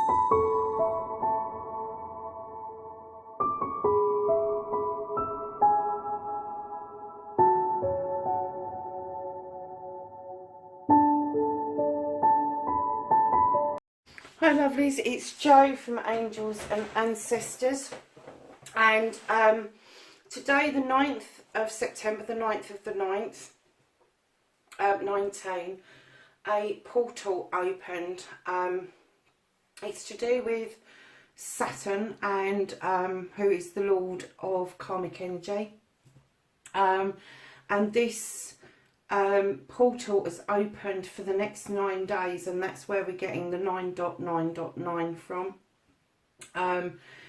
Hi lovelies, it's Jo from Angels and Ancestors, and today the 9th of September, the 9th of the 9th, 19, a portal opened. It's to do with Saturn, and who is the Lord of Karmic energy, and this portal has opened for the next 9 days, and that's where we're getting the 9.9.9 from.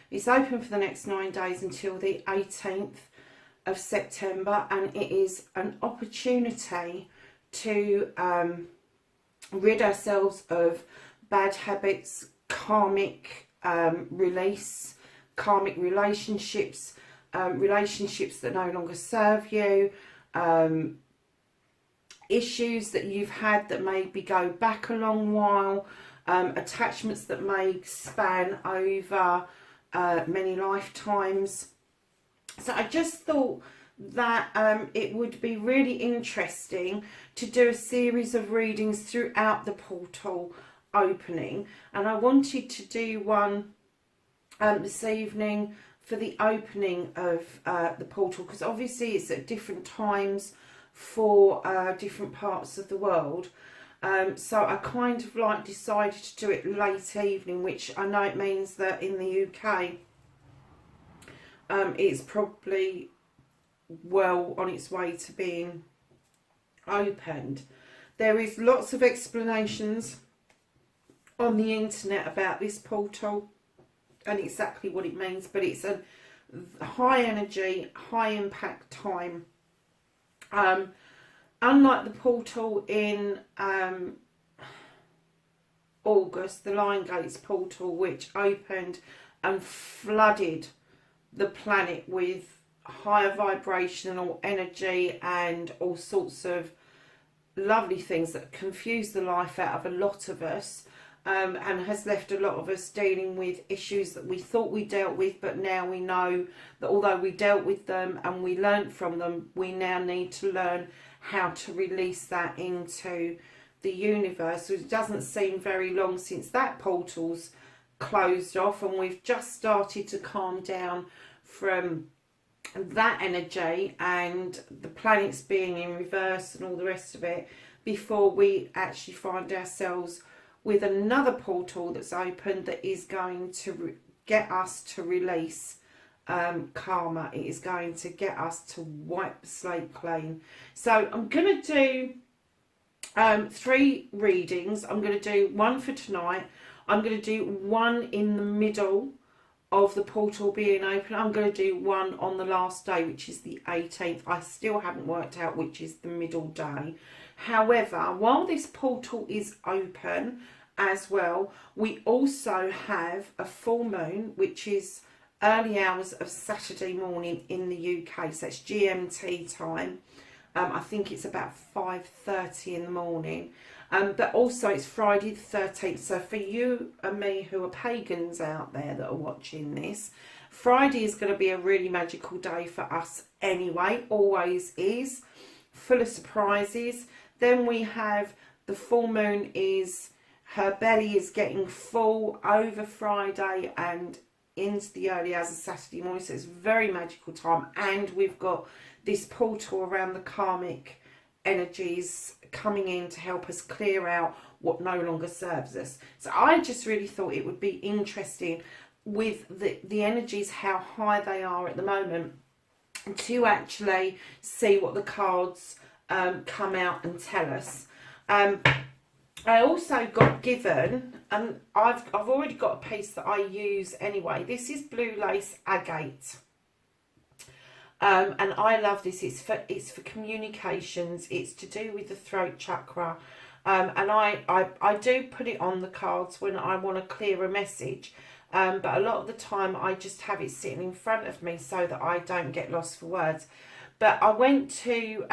It's open for the next 9 days until the 18th of September, and it is an opportunity to rid ourselves of bad habits, karmic release, karmic relationships, relationships that no longer serve you, issues that you've had that maybe go back a long while, attachments that may span over many lifetimes. So I just thought that it would be really interesting to do a series of readings throughout the portal opening, and I wanted to do one this evening for the opening of the portal, because obviously it's at different times for different parts of the world. So I kind of like decided to do it late evening, which I know it means that in the UK it's probably well on its way to being opened. There is lots of explanations on the internet about this portal and exactly what it means, but it's a high energy, high impact time. Unlike the portal in August, the Lion Gates portal, which opened and flooded the planet with higher vibrational energy and all sorts of lovely things that confused the life out of a lot of us, and has left a lot of us dealing with issues that we thought we dealt with, but now we know that although we dealt with them and we learnt from them, we now need to learn how to release that into the universe. So it doesn't seem very long since that portal's closed off, and we've just started to calm down from that energy and the planets being in reverse and all the rest of it, before we actually find ourselves with another portal that's open that is going to get us to release karma. It is going to get us to wipe the slate clean. So I'm going to do 3 readings. I'm going to do one for tonight. I'm going to do one in the middle of the portal being open. I'm going to do one on the last day, which is the 18th. I still haven't worked out which is the middle day. However, while this portal is open as well, we also have a full moon, which is early hours of Saturday morning in the UK, so it's GMT time. I think it's about 5:30 in the morning, but also it's Friday the 13th. So for you and me who are pagans out there that are watching this, Friday is going to be a really magical day for us anyway, always is, full of surprises. Then we have the full moon is, her belly is getting full over Friday and into the early hours of Saturday morning, so it's a very magical time. And we've got this portal around the karmic energies coming in to help us clear out what no longer serves us. So I just really thought it would be interesting with the energies, how high they are at the moment, to actually see what the cards come out and tell us. I also got given, and I've already got a piece that I use anyway. This is blue lace agate, and I love this. It's for communications. It's to do with the throat chakra, and I do put it on the cards when I want to clear a message. But a lot of the time I just have it sitting in front of me so that I don't get lost for words. But I went to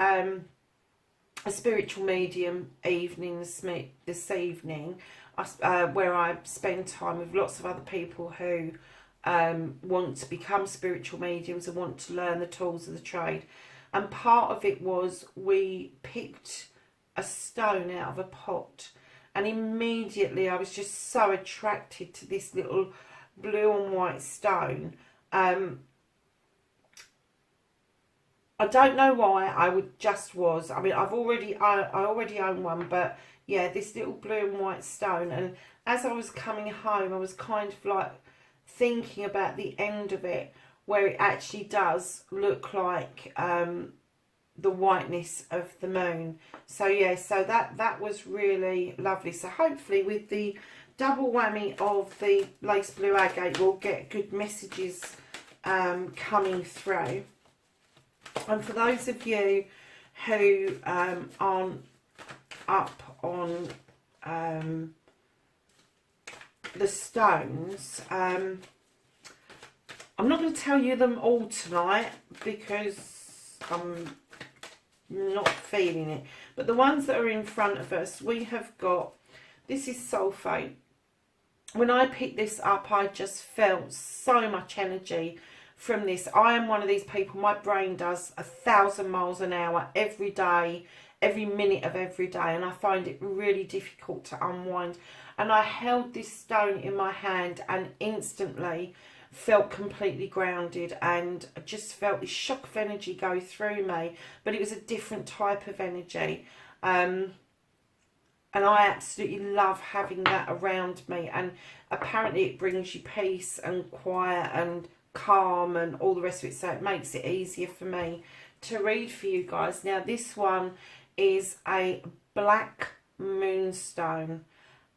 a spiritual medium evening this evening, where I spend time with lots of other people who want to become spiritual mediums and want to learn the tools of the trade. And part of it was we picked a stone out of a pot, and immediately I was just so attracted to this little blue and white stone. I don't know why, I was. I mean, I already own one, but yeah, this little blue and white stone. And as I was coming home, I was kind of like thinking about the end of it, where it actually does look like the whiteness of the moon. So yeah, so that was really lovely. So hopefully with the double whammy of the lace blue agate, we'll get good messages coming through. And for those of you who aren't up on the stones, I'm not going to tell you them all tonight because I'm not feeling it. But the ones that are in front of us, we have got, this is sulfate. When I picked this up, I just felt so much energy from this. I am one of these people, my brain does 1,000 miles an hour every day, every minute of every day, and I find it really difficult to unwind. And I held this stone in my hand and instantly felt completely grounded, and just felt this shock of energy go through me, but it was a different type of energy. And I absolutely love having that around me, and apparently it brings you peace and quiet and calm and all the rest of it, so it makes it easier for me to read for you guys. Now this one is a black moonstone,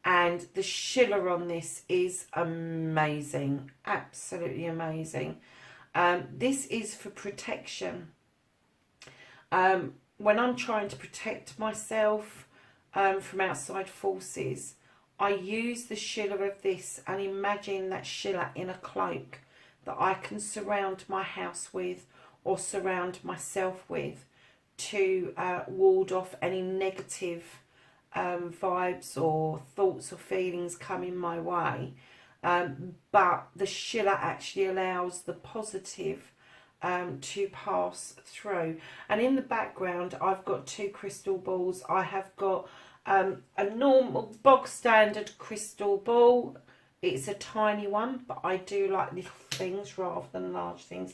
and the schiller on this is amazing, absolutely amazing. This is for protection. When I'm trying to protect myself from outside forces, I use the schiller of this and imagine that schiller in a cloak that I can surround my house with or surround myself with to ward off any negative vibes or thoughts or feelings coming my way. But the schiller actually allows the positive to pass through. And in the background I've got 2 crystal balls. I have got a normal bog standard crystal ball. It's a tiny one, but I do like little things rather than large things.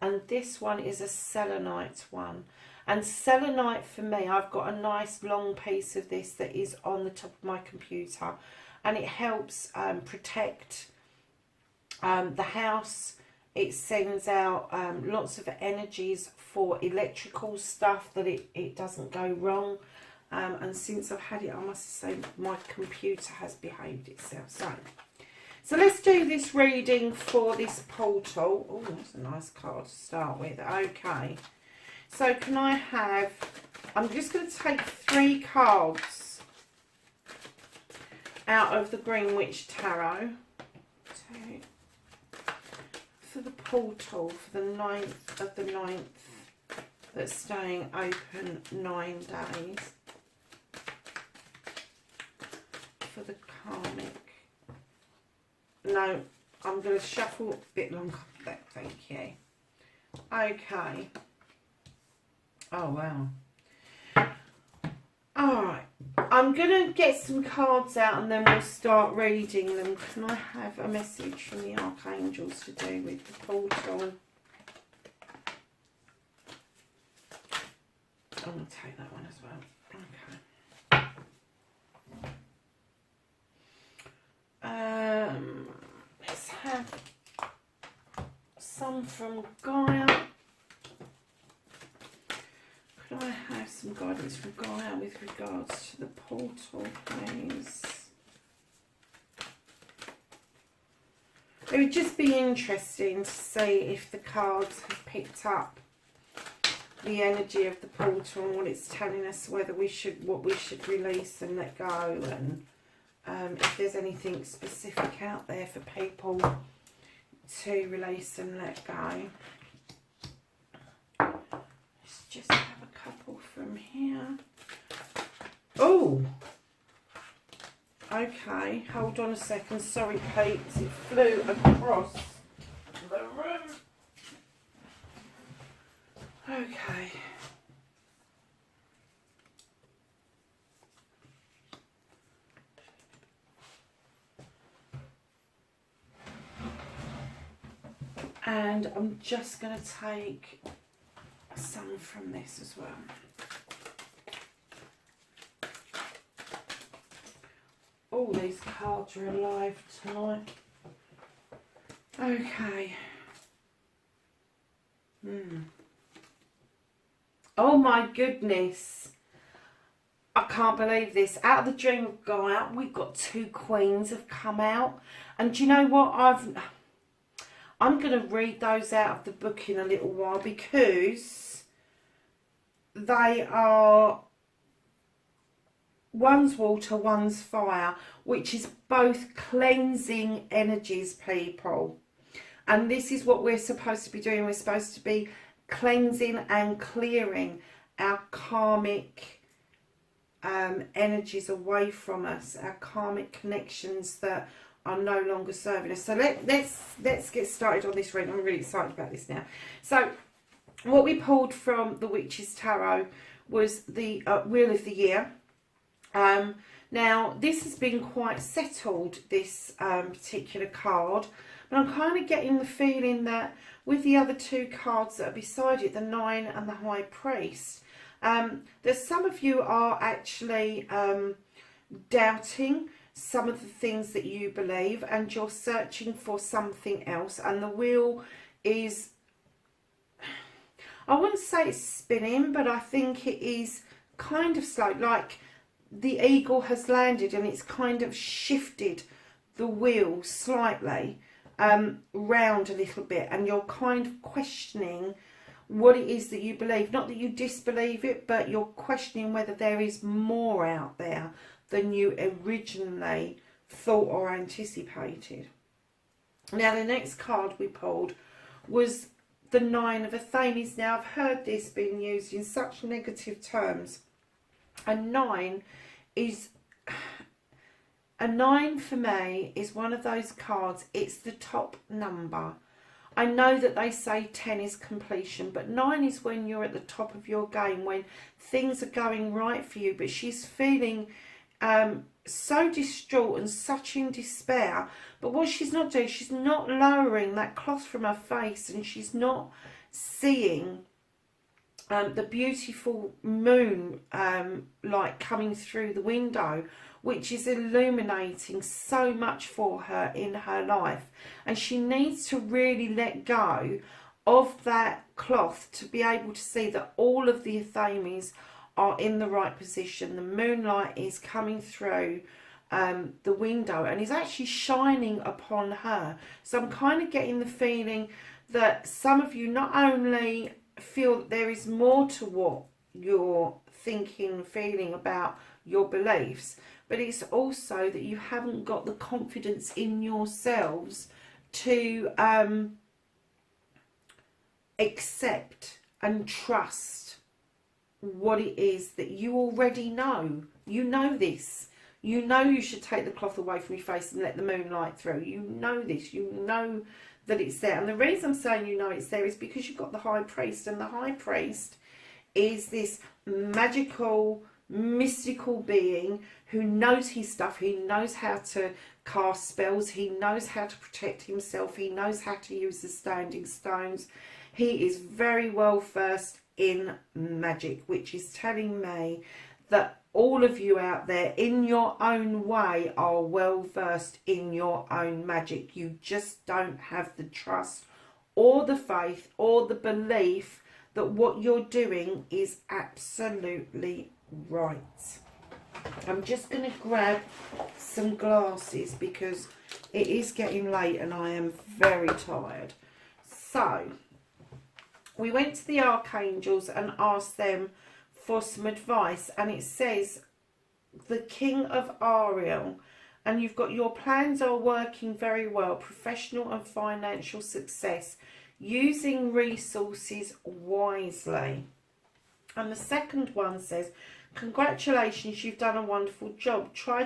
And this one is a selenite one. And selenite for me, I've got a nice long piece of this that is on the top of my computer, and it helps protect the house. It sends out lots of energies for electrical stuff, that it doesn't go wrong. And since I've had it, I must say my computer has behaved itself. So let's do this reading for this portal. Oh, that's a nice card to start with. Okay. So can I have, I'm just going to take 3 cards out of the Green Witch Tarot. 2. For the portal for the 9th of the 9th that's staying open 9 days. For the Karmic. No, I'm going to shuffle a bit longer. Thank you. Okay. Oh, wow. Alright. I'm going to get some cards out and then we'll start reading them. Can I have a message from the archangels to do with the portal? I'm going to take that one as well. Okay. Let's have some from Gaia. Could I have some guidance from Gaia with regards to the portal, please? It would just be interesting to see if the cards have picked up the energy of the portal and what it's telling us, whether we should, what we should release and let go, and if there's anything specific out there for people to release and let go. Let's just have a couple from here. Oh, Okay, hold on a second. Sorry, peeps, it flew across the room. Okay. And I'm just going to take some from this as well. All these cards are alive tonight. Okay. Oh my goodness. I can't believe this. Out of the Dream of Gaia, we've got 2 queens have come out. And do you know what? I'm going to read those out of the book in a little while because they are, one's water, one's fire, which is both cleansing energies, people. And this is what we're supposed to be doing. We're supposed to be cleansing and clearing our karmic energies away from us, our karmic connections that are no longer serving us. So let's get started on this reading. I'm really excited about this now. So what we pulled from the Witch's Tarot was the Wheel of the Year. Now this has been quite settled, this particular card, but I'm kind of getting the feeling that with the other 2 cards that are beside it, the 9 and the High Priest, that some of you are actually doubting some of the things that you believe, and you're searching for something else. And the wheel is, I wouldn't say it's spinning, but I think it is kind of slow, like the eagle has landed and it's kind of shifted the wheel slightly round a little bit, and you're kind of questioning what it is that you believe. Not that you disbelieve it, but you're questioning whether there is more out there than you originally thought or anticipated. Now the next card we pulled was the 9 of Athenes. Now I've heard this being used in such negative terms. A 9 for me is one of those cards, it's the top number. I know that they say 10 is completion, but 9 is when you're at the top of your game, when things are going right for you. But she's feeling so distraught and such in despair. But what she's not doing, she's not lowering that cloth from her face, and she's not seeing the beautiful moon light coming through the window, which is illuminating so much for her in her life. And she needs to really let go of that cloth to be able to see that all of the Athenes are in the right position. The moonlight is coming through the window and is actually shining upon her. So I'm kind of getting the feeling that some of you not only feel that there is more to what you're thinking, feeling about your beliefs, but it's also that you haven't got the confidence in yourselves to accept and trust what it is that you already know. You know this. You know you should take the cloth away from your face and let the moonlight through. You know this. You know that it's there. And the reason I'm saying you know it's there is because you've got the High Priest. And the High Priest is this magical, mystical being who knows his stuff. He knows how to cast spells. He knows how to protect himself. He knows how to use the standing stones. He is very well versed in magic, which is telling me that all of you out there in your own way are well versed in your own magic. You just don't have the trust or the faith or the belief that what you're doing is absolutely right. I'm just going to grab some glasses because it is getting late and I am very tired. So we went to the archangels and asked them for some advice, and it says the King of Ariel, and you've got your plans are working very well, professional and financial success, using resources wisely. And the second one says, congratulations, you've done a wonderful job. Try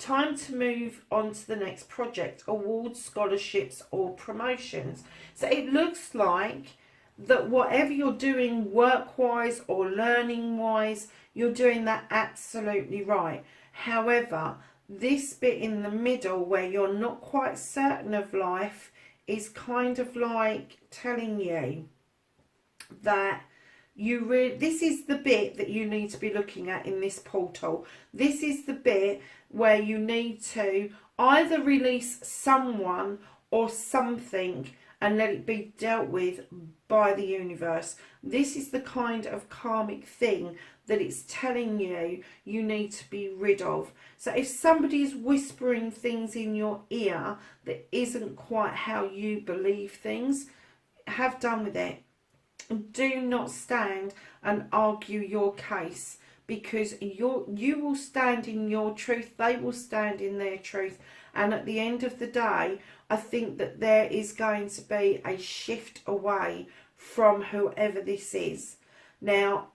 Time to move on to the next project, awards, scholarships or promotions. So it looks like that whatever you're doing work-wise or learning-wise, you're doing that absolutely right. However, this bit in the middle where you're not quite certain of life is kind of like telling you that this is the bit that you need to be looking at in this portal. This is the bit where you need to either release someone or something and let it be dealt with by the universe. This is the kind of karmic thing that it's telling you you need to be rid of. So if somebody is whispering things in your ear that isn't quite how you believe things, have done with it. Do not stand and argue your case, because you will stand in your truth, they will stand in their truth, and at the end of the day, I think that there is going to be a shift away from whoever this is. Now,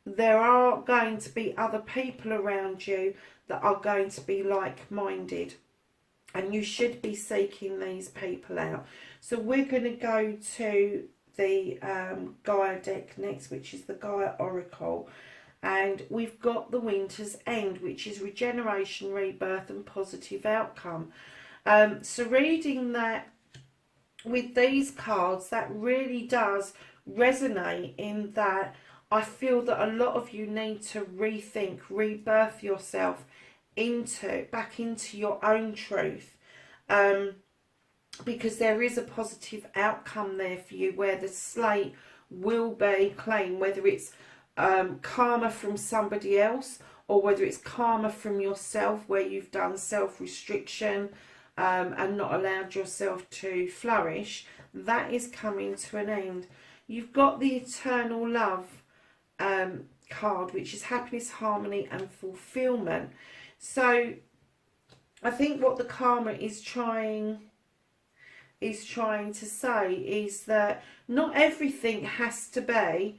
there are going to be other people around you that are going to be like-minded, and you should be seeking these people out. So we're going to go to the Gaia deck next, which is the Gaia Oracle, and we've got the Winter's End, which is regeneration, rebirth and positive outcome. So reading that with these cards, that really does resonate in that I feel that a lot of you need to rethink, rebirth yourself back into your own truth. Because there is a positive outcome there for you where the slate will be clean, whether it's karma from somebody else or whether it's karma from yourself where you've done self-restriction and not allowed yourself to flourish. That is coming to an end. You've got the Eternal Love card, which is happiness, harmony and fulfillment. So I think what the karma is trying to say is that not everything has to be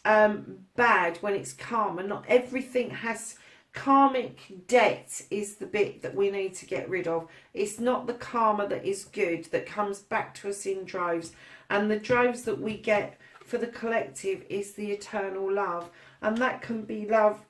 bad when it's karma. Not everything has... Karmic debt is the bit that we need to get rid of. It's not the karma that is good, that comes back to us in droves. And the droves that we get for the collective is the eternal love. And that can be love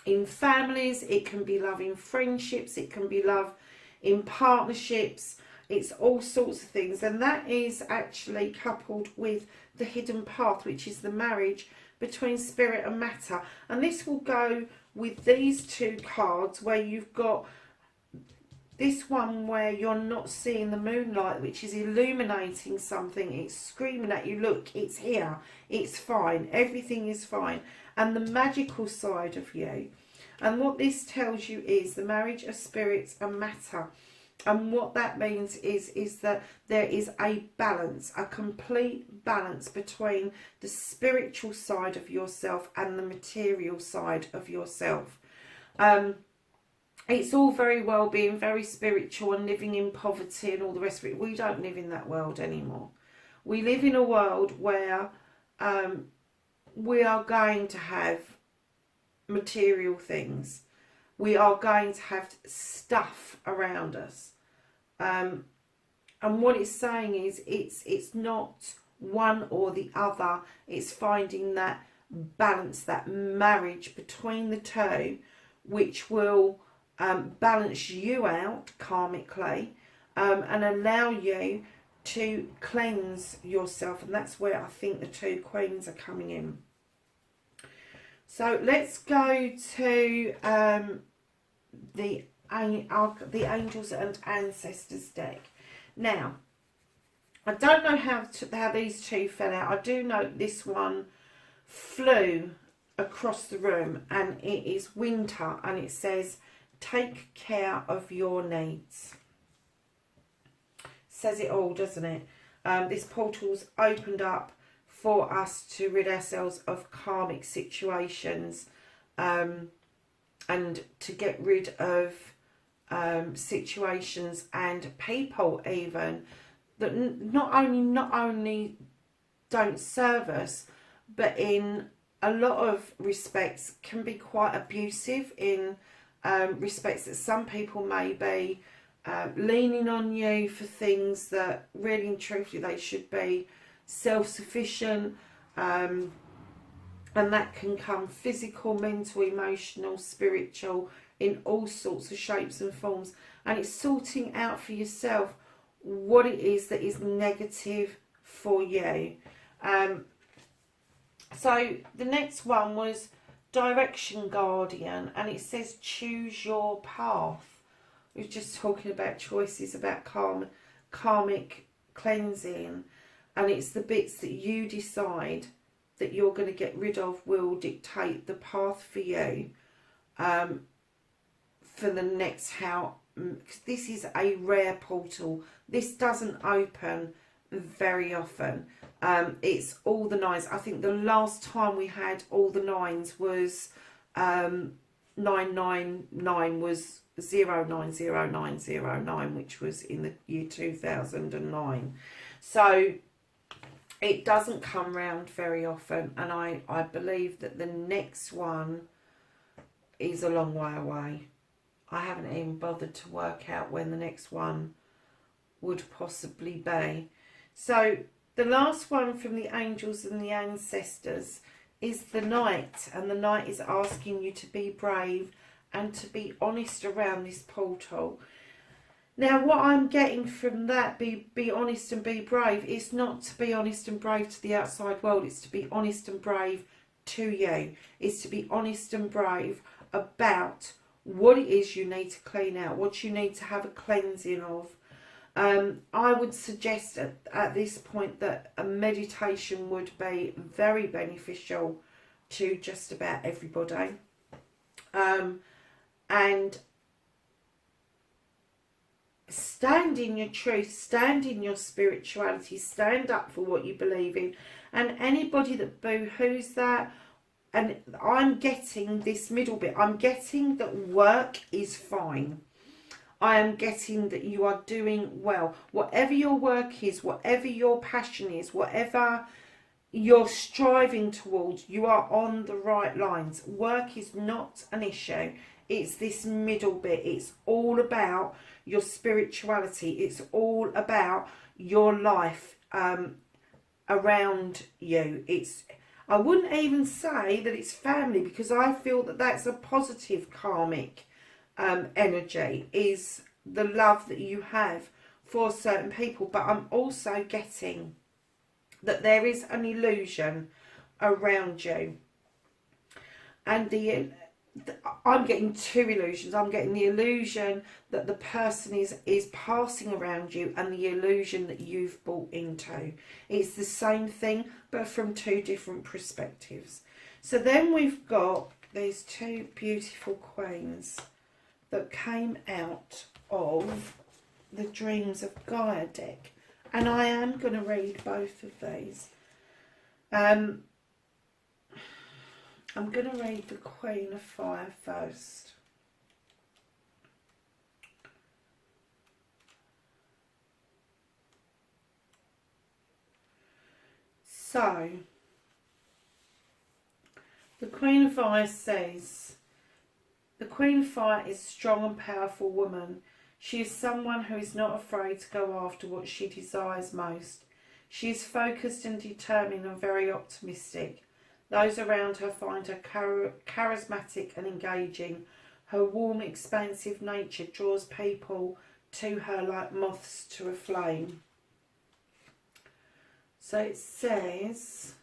in families, it can be love in friendships, it can be love in partnerships. It's all sorts of things, and that is actually coupled with the hidden path, which is the marriage between spirit and matter. And this will go with these two cards where you've got this one where you're not seeing the moonlight, which is illuminating something. It's screaming at you, look, it's here, it's fine, everything is fine. And the magical side of you. And what this tells you is the marriage of spirits and matter. And what that means is that there is a balance, a complete balance between the spiritual side of yourself and the material side of yourself. It's all very well being very spiritual and living in poverty and all the rest of it. We don't live in that world anymore. We live in a world where we are going to have material things. We are going to have stuff around us. And what it's saying is it's not one or the other. It's finding that balance, that marriage between the two, which will balance you out karmically and allow you to cleanse yourself. And that's where I think the two queens are coming in. So let's go to the Angels and Ancestors deck. Now, I don't know how these two fell out. I do know this one flew across the room, and it is winter, and it says, take care of your needs. Says it all, doesn't it? This portal's opened up for us to rid ourselves of karmic situations and to get rid of situations and people even that not only don't serve us, but in a lot of respects can be quite abusive in respects that some people may be leaning on you for things that really and truthfully they should be self-sufficient, and that can come physical, mental, emotional, spiritual, in all sorts of shapes and forms. And it's sorting out for yourself what it is that is negative for you. So the next one was Direction Guardian, and it says choose your path. We're just talking about choices, about karmic cleansing, and it's the bits that you decide that you're going to get rid of will dictate the path for you for the next how. This is a rare portal. This doesn't open very often. It's all the nines. I think the last time we had all the nines was 999 was 090909, which was in the year 2009. So it doesn't come round very often, and I believe that the next one is a long way away. I haven't even bothered to work out when the next one would possibly be. So the last one from the angels and the ancestors is the Knight, and the Knight is asking you to be brave and to be honest around this portal. Now, what I'm getting from that, be honest and be brave, is not to be honest and brave to the outside world. It's to be honest and brave to you. It's to be honest and brave about what it is you need to clean out, what you need to have a cleansing of. I would suggest at this point that a meditation would be very beneficial to just about everybody. And stand in your truth, stand in your spirituality, stand up for what you believe in. And anybody that boo-hoos that, and I'm getting this middle bit, I'm getting that work is fine. I am getting that you are doing well. Whatever your work is, whatever your passion is, whatever you're striving towards, you are on the right lines. Work is not an issue. It's this middle bit. It's all about your spirituality. It's all about your life around you. I wouldn't even say that it's family, because I feel that that's a positive karmic energy, is the love that you have for certain people. But I'm also getting that there is an illusion around you, and I'm getting two illusions. I'm getting the illusion that the person is passing around you, and the illusion that you've bought into. It's the same thing, but from two different perspectives. So then we've got these two beautiful queens that came out of the Dreams of Gaia deck. And I am going to read both of these. I'm going to read the Queen of Fire first. So, the Queen of Fire says, the Queen of Fire is a strong and powerful woman. She is someone who is not afraid to go after what she desires most. She is focused and determined and very optimistic. Those around her find her charismatic and engaging. Her warm, expansive nature draws people to her like moths to a flame. So it says,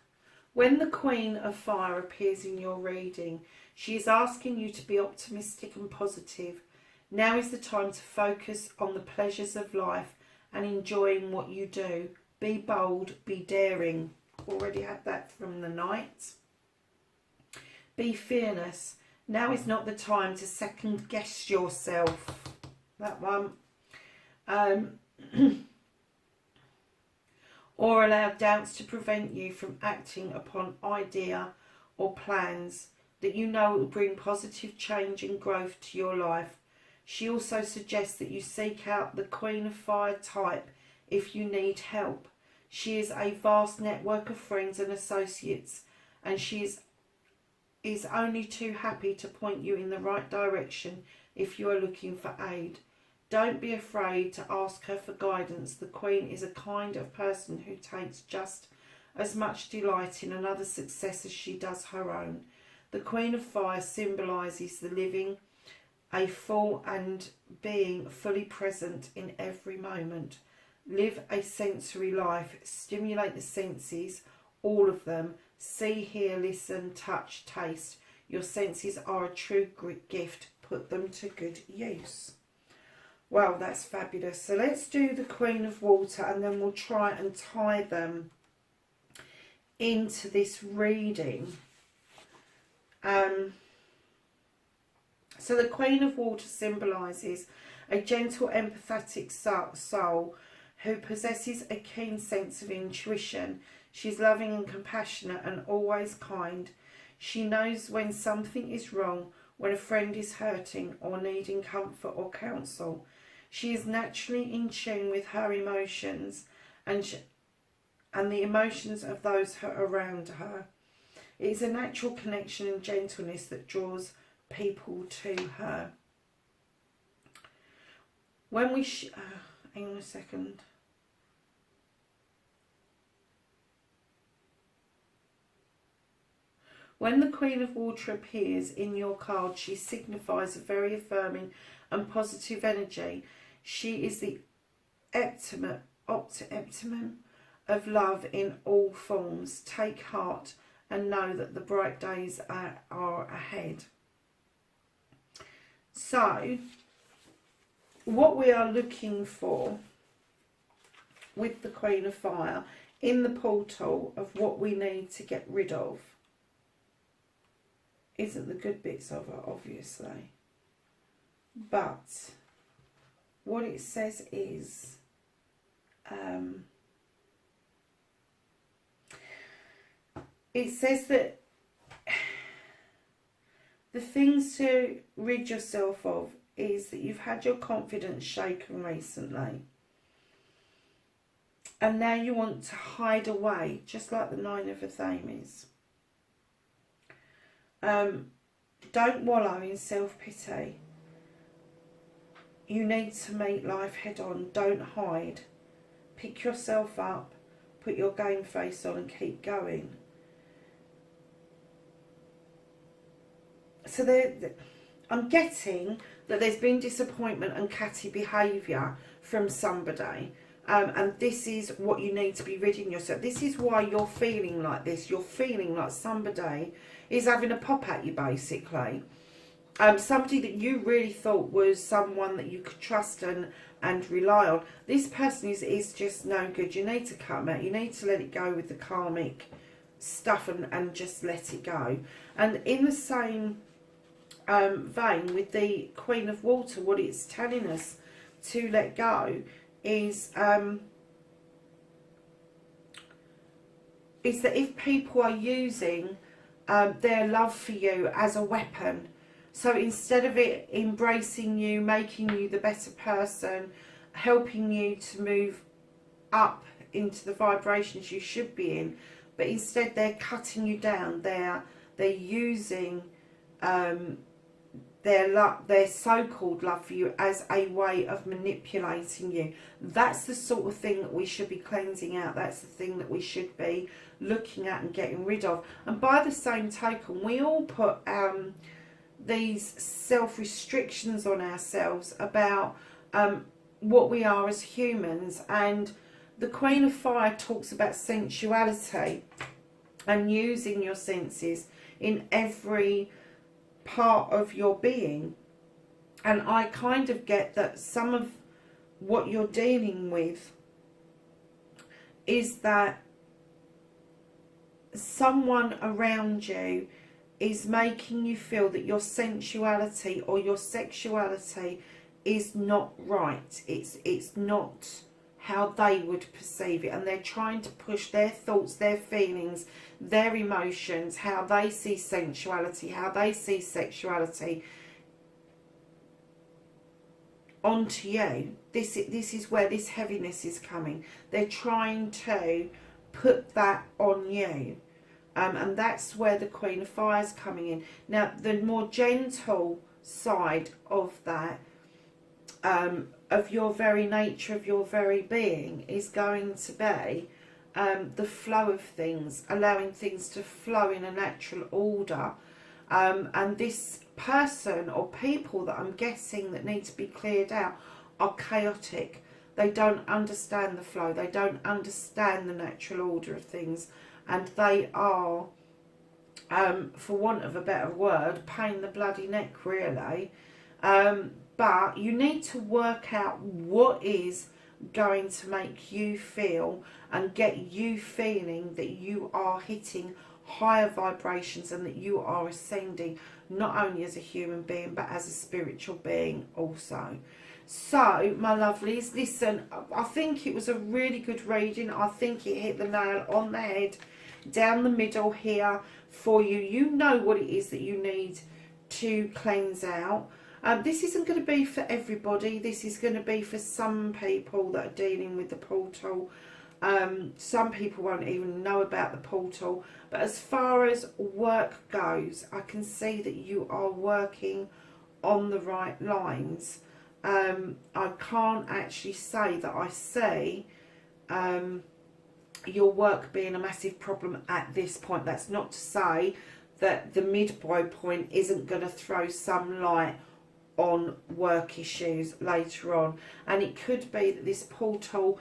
when the Queen of Fire appears in your reading, she is asking you to be optimistic and positive. Now is the time to focus on the pleasures of life and enjoying what you do. Be bold, be daring. Already had that from the Knight. Be fearless. Now is not the time to second guess yourself. That one. Or allow doubts to prevent you from acting upon idea or plans that you know will bring positive change and growth to your life. She also suggests that you seek out the Queen of Fire type if you need help. She is a vast network of friends and associates, and she is is only too happy to point you in the right direction if you are looking for aid. Don't be afraid to ask her for guidance. The Queen is a kind of person who takes just as much delight in another's success as she does her own. The Queen of Fire symbolises the living a full and being fully present in every moment. Live a sensory life. Stimulate the senses, all of them. See, hear, listen, touch, taste. Your senses are a true gift. Put them to good use. Well, that's fabulous. So let's do the Queen of Water and then we'll try and tie them into this reading. So the Queen of Water symbolises a gentle, empathetic soul who possesses a keen sense of intuition. She's loving and compassionate and always kind. She knows when something is wrong, when a friend is hurting or needing comfort or counsel. She is naturally in tune with her emotions and the emotions of those around her. It is a natural connection and gentleness that draws people to her. When we hang on a second. When the Queen of Water appears in your card, she signifies a very affirming and positive energy. She is the optimum of love in all forms. Take heart and know that the bright days are ahead. So, what we are looking for with the Queen of Fire in the portal of what we need to get rid of isn't the good bits of her, obviously. But what it says is it says that the things to rid yourself of is that you've had your confidence shaken recently. And now you want to hide away, just like the Nine of Athame is. Don't wallow in self-pity. You need to meet life head on. Don't hide. Pick yourself up, put your game face on and keep going. So I'm getting that there's been disappointment and catty behaviour from somebody. And this is what you need to be ridding yourself. This is why you're feeling like this. You're feeling like somebody is having a pop at you, basically. Somebody that you really thought was someone that you could trust and rely on. This person is just no good. You need to cut them out. You need to let it go with the karmic stuff and just let it go. And in the same vein with the Queen of Water, what it's telling us to let go is that if people are using their love for you as a weapon, so instead of it embracing you, making you the better person, helping you to move up into the vibrations you should be in, but instead they're cutting you down, they're using their so-called love for you as a way of manipulating you. That's the sort of thing that we should be cleansing out. That's the thing that we should be looking at and getting rid of. And by the same token, we all put these self-restrictions on ourselves about what we are as humans. And the Queen of Fire talks about sensuality and using your senses in every part of your being. And I kind of get that some of what you're dealing with is that someone around you is making you feel that your sensuality or your sexuality is not right. It's not how they would perceive it, and they're trying to push their thoughts, their feelings, their emotions, how they see sensuality, how they see sexuality onto you. This is where this heaviness is coming. They're trying to put that on you. and that's where the Queen of Fire is coming in. Now, the more gentle side of that, of your very nature, of your very being, is going to be the flow of things, allowing things to flow in a natural order. And this person or people that I'm guessing that need to be cleared out are chaotic. They don't understand the flow. They don't understand the natural order of things. And they are, for want of a better word, pain the bloody neck, really. But you need to work out what is going to make you feel and get you feeling that you are hitting higher vibrations and that you are ascending, not only as a human being but as a spiritual being also. So, my lovelies, listen, I think it was a really good reading. I think it hit the nail on the head, down the middle here for you. You know what it is that you need to cleanse out. This isn't going to be for everybody. This is going to be for some people that are dealing with the portal. Some people won't even know about the portal. But as far as work goes, I can see that you are working on the right lines. I can't actually say that I see your work being a massive problem at this point. That's not to say that the midway point isn't going to throw some light on work issues later on. And it could be that this portal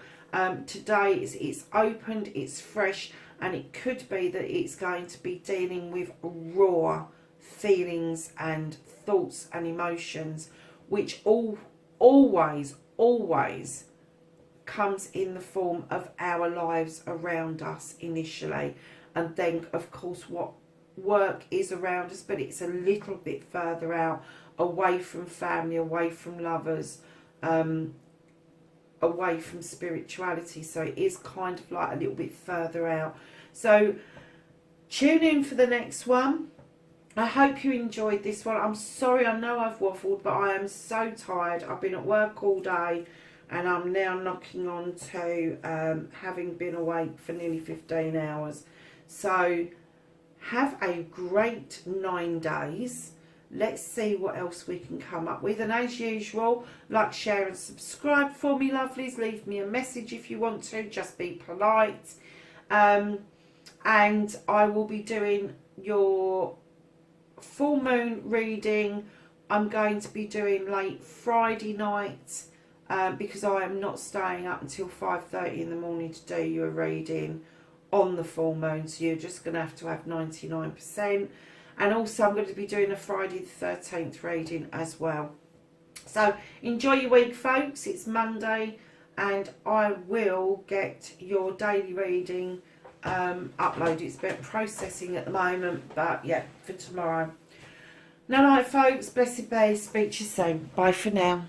today it's opened, it's fresh, and it could be that it's going to be dealing with raw feelings and thoughts and emotions, which always comes in the form of our lives around us initially, and then of course what work is around us, but it's a little bit further out, away from family, away from lovers, away from spirituality. So it is kind of like a little bit further out. So tune in for the next one. I hope you enjoyed this one. I'm sorry, I know I've waffled, but I am so tired. I've been at work all day and I'm now knocking on to having been awake for nearly 15 hours. So have a great 9 days. Let's see what else we can come up with. And as usual, like, share and subscribe for me, lovelies. Leave me a message if you want to. Just be polite. And I will be doing your full moon reading. I'm going to be doing late Friday night because I am not staying up until 5:30 in the morning to do your reading on the full moon. So you're just going to have 99%. And also I'm going to be doing a Friday the 13th reading as well. So enjoy your week, folks. It's Monday and I will get your daily reading uploaded. It's about processing at the moment, but yeah, for tomorrow. Night, folks. Blessed be. Speak to you soon. Bye for now.